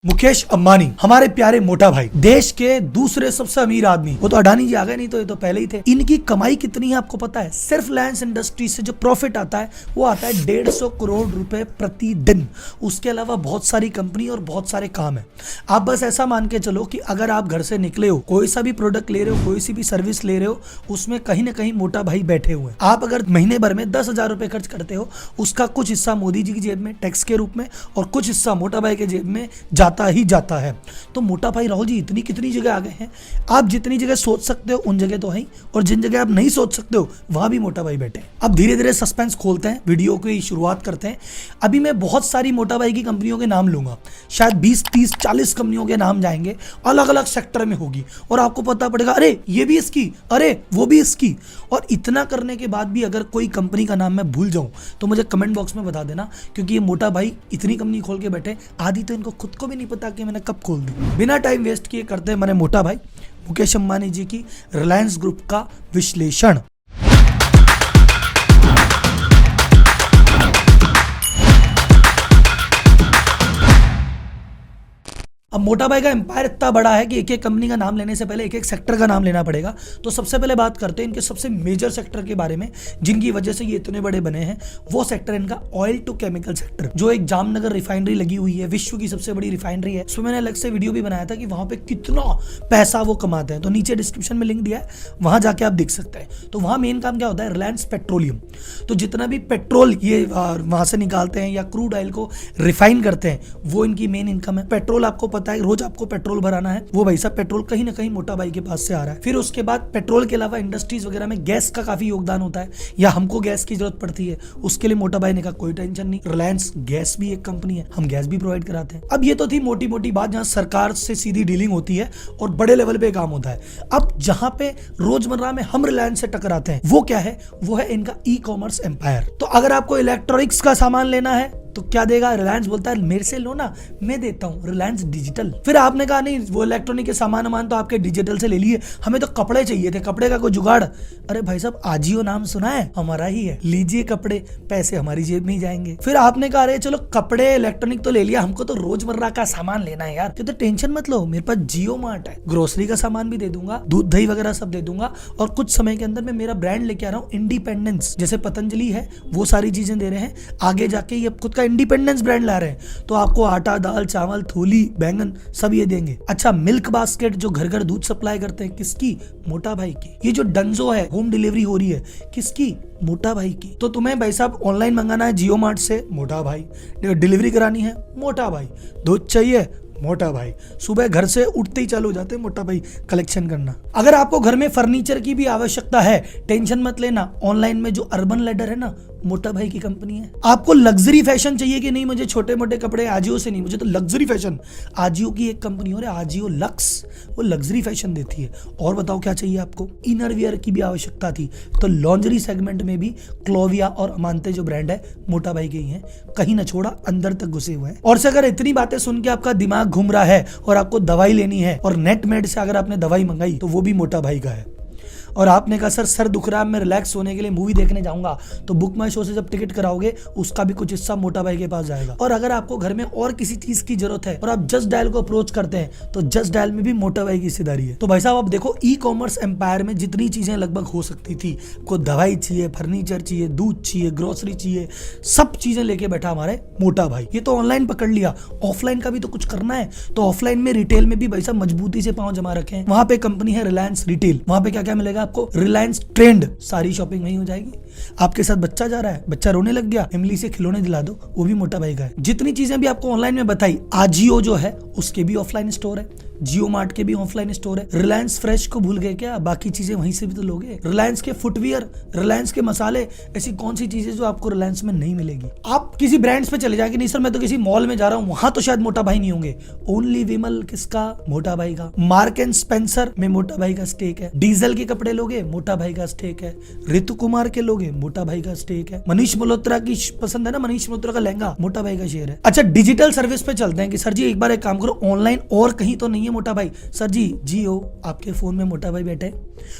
मुकेश अंबानी, हमारे प्यारे मोटा भाई, देश के दूसरे सबसे अमीर आदमी। वो तो अडानी जी आ गए, नहीं तो ये तो पहले ही थे। इनकी कमाई कितनी है आपको पता है? सिर्फ रिलायंस इंडस्ट्री से जो प्रॉफिट आता है वो आता है 150 करोड़ रुपए प्रति दिन। उसके अलावा बहुत सारी कंपनी और बहुत सारे काम है। आप बस ऐसा मान के चलो कि अगर आप घर से निकले हो, कोई सा भी प्रोडक्ट ले रहे हो, कोई सी भी सर्विस ले रहे हो, उसमें कहीं ना कहीं मोटा भाई बैठे हुए हैं। आप अगर महीने भर में 10,000 रुपए खर्च करते हो, उसका कुछ हिस्सा मोदी जी की जेब में टैक्स के रूप में और कुछ हिस्सा मोटा भाई के जेब में जाता ही जाता है। तो मोटा भाई राहुल जी इतनी कितनी जगह आ गए हैं। आप जितनी जगह सोच सकते हो उन जगह तो है, और जिन जगह आप नहीं सोच सकते हो वहां भी मोटा भाई बैठे हैं। अब धीरे धीरे सस्पेंस खोलते हैं, वीडियो की शुरुआत करते हैं। अभी मैं बहुत सारी मोटा भाई की कंपनियों के नाम लूंगा, शायद 20, 30, 40 कंपनियों के नाम जाएंगे, अलग अलग सेक्टर में होगी, और आपको पता पड़ेगा अरे ये भी इसकी, अरे वो भी इसकी। और इतना करने के बाद भी अगर कोई कंपनी का नाम मैं भूल जाऊं तो मुझे कमेंट बॉक्स में बता देना, क्योंकि ये मोटा भाई इतनी कंपनी खोल के बैठे, आधी तो इनको खुद को भी नहीं पता कि मैंने कब खोल दी। बिना टाइम वेस्ट किए करते हैं मैंने मोटा भाई मुकेश अंबानी जी की रिलायंस ग्रुप का विश्लेषण। अब मोटा भाई का एम्पायर इतना बड़ा है कि एक एक कंपनी का नाम लेने से पहले एक एक सेक्टर का नाम लेना पड़ेगा। तो सबसे पहले बात करते हैं इनके सबसे मेजर सेक्टर के बारे में, जिनकी वजह से ये इतने बड़े बने हैं। वो सेक्टर इनका ऑयल टू केमिकल सेक्टर, जो एक जामनगर रिफाइनरी लगी हुई है, विश्व की सबसे बड़ी रिफाइनरी है। उसमें मैंने अलग से वीडियो भी बनाया था कि वहां पे कितना पैसा वो कमाते हैं, तो नीचे डिस्क्रिप्शन में लिंक दिया है, वहां जाके आप देख सकते हैं। तो वहां मेन काम क्या होता है? रिलायंस पेट्रोलियम। तो जितना भी पेट्रोल ये वहां से निकालते हैं या क्रूड ऑयल को रिफाइन करते हैं, वो इनकी मेन इनकम है। पेट्रोल आपको पता है रोज आपको पेट्रोल भराना है, वो भाई साहब पेट्रोल कहीं ना कहीं मोटा भाई के पास से आ रहा है। फिर उसके बाद पेट्रोल के अलावा इंडस्ट्रीज वगैरह में गैस का काफी योगदान होता है, या हमको गैस की जरूरत पड़ती है, उसके लिए मोटा भाई ने कहा कोई टेंशन नहीं, रिलायंस गैस भी एक कंपनी है, हम गैस भी प्रोवाइड कराते हैं। अब ये तो थी मोटी मोटी बात जहां सरकार से सीधी डीलिंग होती है और बड़े लेवल पे काम होता है। अब जहां पे रोजमर्रा में हम रिलायंस से टकराते हैं वो क्या है? वो है इनका ई कॉमर्स एम्पायर। तो अगर आपको इलेक्ट्रॉनिक्स का सामान लेना है तो क्या देगा? रिलायंस बोलता है मेरे से लो ना, मैं देता हूं, रिलायंस डिजिटल। फिर आपने कहा नहीं वो इलेक्ट्रॉनिक के सामान तो आपके डिजिटल से ले लिए, हमें तो कपड़े चाहिए थे, कपड़े का कोई जुगाड़। अरे भाई साहब आजियो नाम सुना है? हमारा ही है, लीजिए कपड़े, पैसे हमारी जेब में ही जाएंगे। फिर आपने कहा अरे चलो कपड़े इलेक्ट्रॉनिक तो ले लिया, हमको तो रोजमर्रा का सामान लेना है यार, तो टेंशन मत लो, मेरे पास जियो मार्ट है, ग्रोसरी का सामान भी दे दूंगा, दूध दही वगैरह सब दे दूंगा, और कुछ समय के अंदर मैं मेरा ब्रांड लेके आ रहा हूँ इंडिपेंडेंस, जैसे पतंजलि है वो सारी चीजें दे रहे हैं। आगे जाके ये खुद का इंडिपेंडेंस ब्रांड ला रहे हैं, तो आपको आटा, दाल, चावल, थोली, बैंगन सब ये देंगे। अच्छा, मिल्क बास्केट जो घर घर दूध सप्लाई करते हैं, किसकी? मोटा भाई की। ये जो डंजो है होम डिलीवरी हो रही है, किसकी? मोटा भाई की। तो तुम्हें भाई साहब ऑनलाइन मंगाना है जियो मार्ट से, मोटा भाई। डिलीवरी करानी है, मोटा भाई। दूध चाहिए, मोटा भाई। सुबह घर से उठते ही चालू हो जाते हैं मोटा भाई कलेक्शन करना। अगर आपको घर में फर्नीचर की भी आवश्यकता है, टेंशन मत लेना, ऑनलाइन में जो अर्बन लैडर है ना, मोटा भाई की कंपनी है। आपको लग्जरी फैशन चाहिए कि नहीं, मुझे छोटे मोटे कपड़े आजियो से नहीं, मुझे तो लग्जरी फैशन, आजियो की एक कंपनी और आजियो लक्स, वो लग्जरी फैशन देती है। और बताओ क्या चाहिए आपको? इनर वियर की भी आवश्यकता थी, तो लॉन्जरी सेगमेंट में भी क्लोविया और अमांते जो ब्रांड है मोटा भाई के ही है, कहीं ना छोड़ा, अंदर तक घुसे हुए हैं। और से अगर इतनी बातें सुन के आपका दिमाग घूम रहा है और आपको दवाई लेनी है, और नेटमेड से अगर आपने दवाई मंगाई तो वो भी मोटा भाई का है, और आपने कहा सर दुख रहा है, मैं रिलैक्स होने के लिए मूवी देखने जाऊंगा, तो बुक माई शो से जब टिकट कराओगे उसका भी कुछ हिस्सा मोटा भाई के पास जाएगा। और अगर आपको घर में और किसी चीज की जरूरत है और आप जस्ट डायल को अप्रोच करते हैं, तो जस्ट डायल में भी मोटा भाई की हिस्सेदारी है। तो भाई साहब अब देखो, ई कॉमर्स एम्पायर में जितनी चीजें लगभग हो सकती थी, कोई दवाई चाहिए, फर्नीचर चाहिए, दूध चाहिए, ग्रोसरी चाहिए, सब चीजें लेके बैठा हमारे मोटा भाई। ये तो ऑनलाइन पकड़ लिया, ऑफलाइन का भी तो कुछ करना है। तो ऑफलाइन में रिटेल में भी भाई साहब मजबूती से पांव जमा रखे हैं। वहां पे कंपनी है रिलायंस रिटेल, वहां पे क्या क्या मिलेगा आपको? रिलायंस ट्रेंड, सारी शॉपिंग वहीं हो जाएगी। आपके साथ बच्चा जा रहा है, बच्चा रोने लग गया, इमली से खिलौने दिला दो, वो भी मोटा भाई का है। जितनी चीजें भी आपको ऑनलाइन में बताई, आजियो जो है उसके भी ऑफलाइन स्टोर है, जियो मार्ट के भी ऑफलाइन स्टोर है। रिलायंस फ्रेश को भूल गए क्या? बाकी चीजें वहीं से भी तो लोगे। रिलायंस के फुटवियर, रिलायंस के मसाले, ऐसी कौन सी चीजें जो आपको रिलायंस में नहीं मिलेगी? आप किसी ब्रांड्स पे चले जाएंगे, नहीं सर मैं तो किसी मॉल में जा रहा हूँ, वहां तो शायद मोटा भाई नहीं होंगे। ओनली विमल किसका? मोटा भाई का। मार्क एंड स्पेंसर में मोटा भाई का स्टेक है। डीजल के कपड़े लोगे, मोटा भाई का स्टेक है। ऋतु कुमार के लोगे, मोटा भाई का स्टेक है। मनीष मल्होत्रा की पसंद है ना, मनीष मल्होत्रा का लहंगा, मोटा भाई का शेयर है। अच्छा, डिजिटल सर्विस पे चलते हैं कि सर जी एक बार एक काम करो, ऑनलाइन और कहीं तो नहीं है है मोटा भाई। सर जी जियो आपके फ़ोन में मोटा भाई बैठे,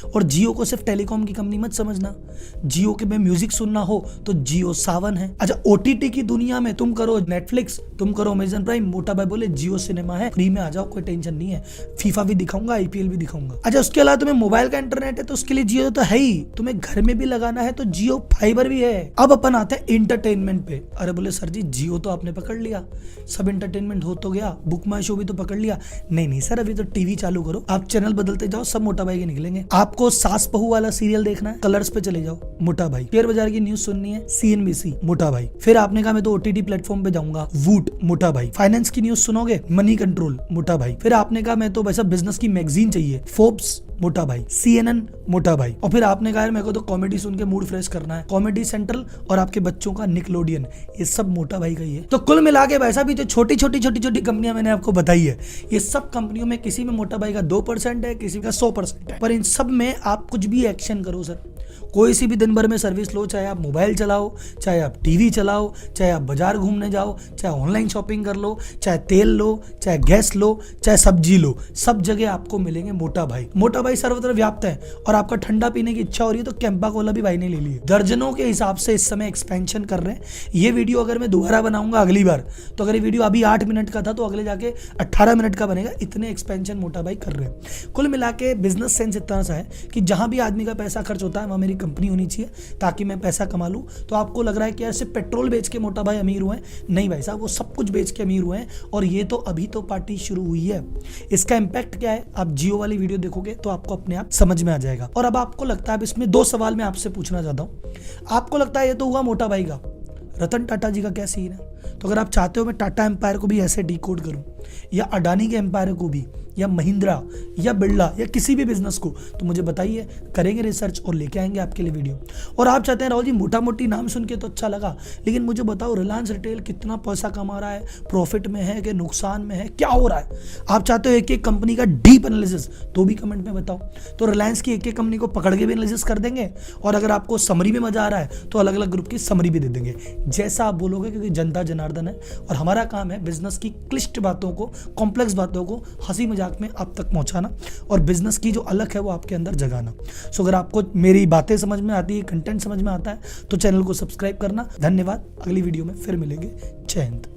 और जियो को सिर्फ टेलीकॉम की कंपनी मत समझना। जियो के में म्यूजिक सुनना हो तो जियो सावन है। अच्छा ओटीटी की दुनिया में तुम करो नेटफ्लिक्स, तुम करो अमेजन प्राइम, मोटा भाई बोले जियो सिनेमा है, फ्री में आ जाओ, कोई टेंशन नहीं है, फीफा भी दिखाऊंगा, आईपीएल भी दिखाऊंगा। अच्छा उसके अलावा तुम्हें मोबाइल का इंटरनेट है तो उसके लिए जियो तो है ही, तुम्हें घर में भी लगाना है तो जियो फाइबर भी है। अब अपन आते हैं इंटरटेनमेंट पे। अरे बोले सर जी जियो तो आपने पकड़ लिया, सब इंटरटेनमेंट हो तो गया, बुक माई शो भी तो पकड़ लिया। नहीं सर, अभी तो टीवी चालू करो, आप चैनल बदलते जाओ, सब मोटा भाई के निकलेंगे। आपको सास बहू वाला सीरियल देखना है, कलर्स पे चले जाओ, मोटा भाई। शेयर बाजार की न्यूज सुननी है, सीएनबीसी, मोटा भाई। फिर आपने कहा मैं तो ओटीटी प्लेटफॉर्म पे जाऊंगा, वूट, मोटा भाई। फाइनेंस की न्यूज सुनोगे, मनी कंट्रोल, मोटा भाई। फिर आपने कहा मैं तो वैसा बिजनेस की मैगजीन चाहिए, फोर्ब्स, मोटा भाई, CNN, मोटा भाई। और फिर आपने कहा मेरे को तो कॉमेडी सुन के मूड फ्रेश करना है, कॉमेडी सेंट्रल और आपके बच्चों का निकलोडियन, ये सब मोटा भाई का ही है। तो कुल मिला के वैसा भी जो छोटी छोटी कंपनियां मैंने आपको बताई है, ये सब कंपनियों में किसी में मोटा भाई का 2% है, किसी का 100% है, पर इन सब में आप कुछ भी एक्शन करो सर, कोई सी भी दिन भर में सर्विस लो, चाहे आप मोबाइल चलाओ, चाहे आप टीवी चलाओ, चाहे आप बाजार घूमने जाओ, चाहे ऑनलाइन शॉपिंग कर लो, चाहे तेल लो, चाहे गैस लो, चाहे सब्जी लो, सब जगह आपको मिलेंगे मोटा भाई। मोटा भाई सर्वत्र व्याप्त है, और आपका ठंडा पीने की इच्छा हो रही है तो कैंपा कोला भी भाई ने ले ली है। दर्जनों के हिसाब से इस समय एक्सपेंशन कर रहे हैं। ये वीडियो अगर मैं दोबारा बनाऊंगा अगली बार, तो अगर ये वीडियो अभी 8 मिनट का था तो अगले जाके 18 मिनट का बनेगा, इतने एक्सपेंशन मोटा भाई कर रहे हैं। कुल मिला के बिजनेस सेंस इतना सा है कि जहां भी आदमी का पैसा खर्च होता है वहां मेरी कंपनी होनी चाहिए, ताकि मैं पैसा कमा लूं। तो आपको लग रहा है कि ऐसे पेट्रोल बेच के मोटा भाई अमीर हुए हैं, नहीं भाई साहब, वो सब कुछ बेच के अमीर हुए हैं, और ये तो अभी तो पार्टी शुरू हुई है। इसका इंपैक्ट क्या है आप जियो वाली वीडियो देखोगे तो आपको अपने आप समझ में आ जाएगा। और अब आपको लगता है, अब इसमें 2 सवाल मैं आपसे पूछना चाहता हूं। आपको लगता है ये तो हुआ मोटा भाई का, रतन टाटा जी का क्या सीन है? तो अगर आप चाहते हो मैं टाटा एम्पायर को भी ऐसे डिकोड करूं, या अडानी के एम्पायर को भी, या महिंद्रा या बिरला या किसी भी बिजनेस को, तो मुझे बताइए, करेंगे रिसर्च और लेके आएंगे आपके लिए वीडियो। और आप चाहते हैं राहुल जी मोटा मोटी नाम सुन के तो अच्छा लगा, लेकिन मुझे बताओ रिलायंस रिटेल कितना पैसा कमा रहा है, प्रॉफिट में है कि नुकसान में है, क्या हो रहा है? आप चाहते हो एक एक कंपनी का डीप एनालिसिस, तो भी कमेंट में बताओ। तो रिलायंस की एक एक कंपनी को पकड़ के भी एनालिसिस कर देंगे, और अगर आपको समरी में मजा आ रहा है तो अलग अलग ग्रुप की समरी भी दे देंगे, जैसा आप बोलोगे, क्योंकि जनता जनार्दन है और हमारा काम है बिजनेस की क्लिष्ट बातों को, कॉम्प्लेक्स बातों को हंसी मजाक में आप तक पहुंचाना, और बिजनेस की जो अलग है वो आपके अंदर जगाना। सो अगर आपको मेरी बातें समझ में आती है, कंटेंट समझ में आता है, तो चैनल को सब्सक्राइब करना। धन्यवाद, अगली वीडियो में फिर मिलेंगे। जय हिंद।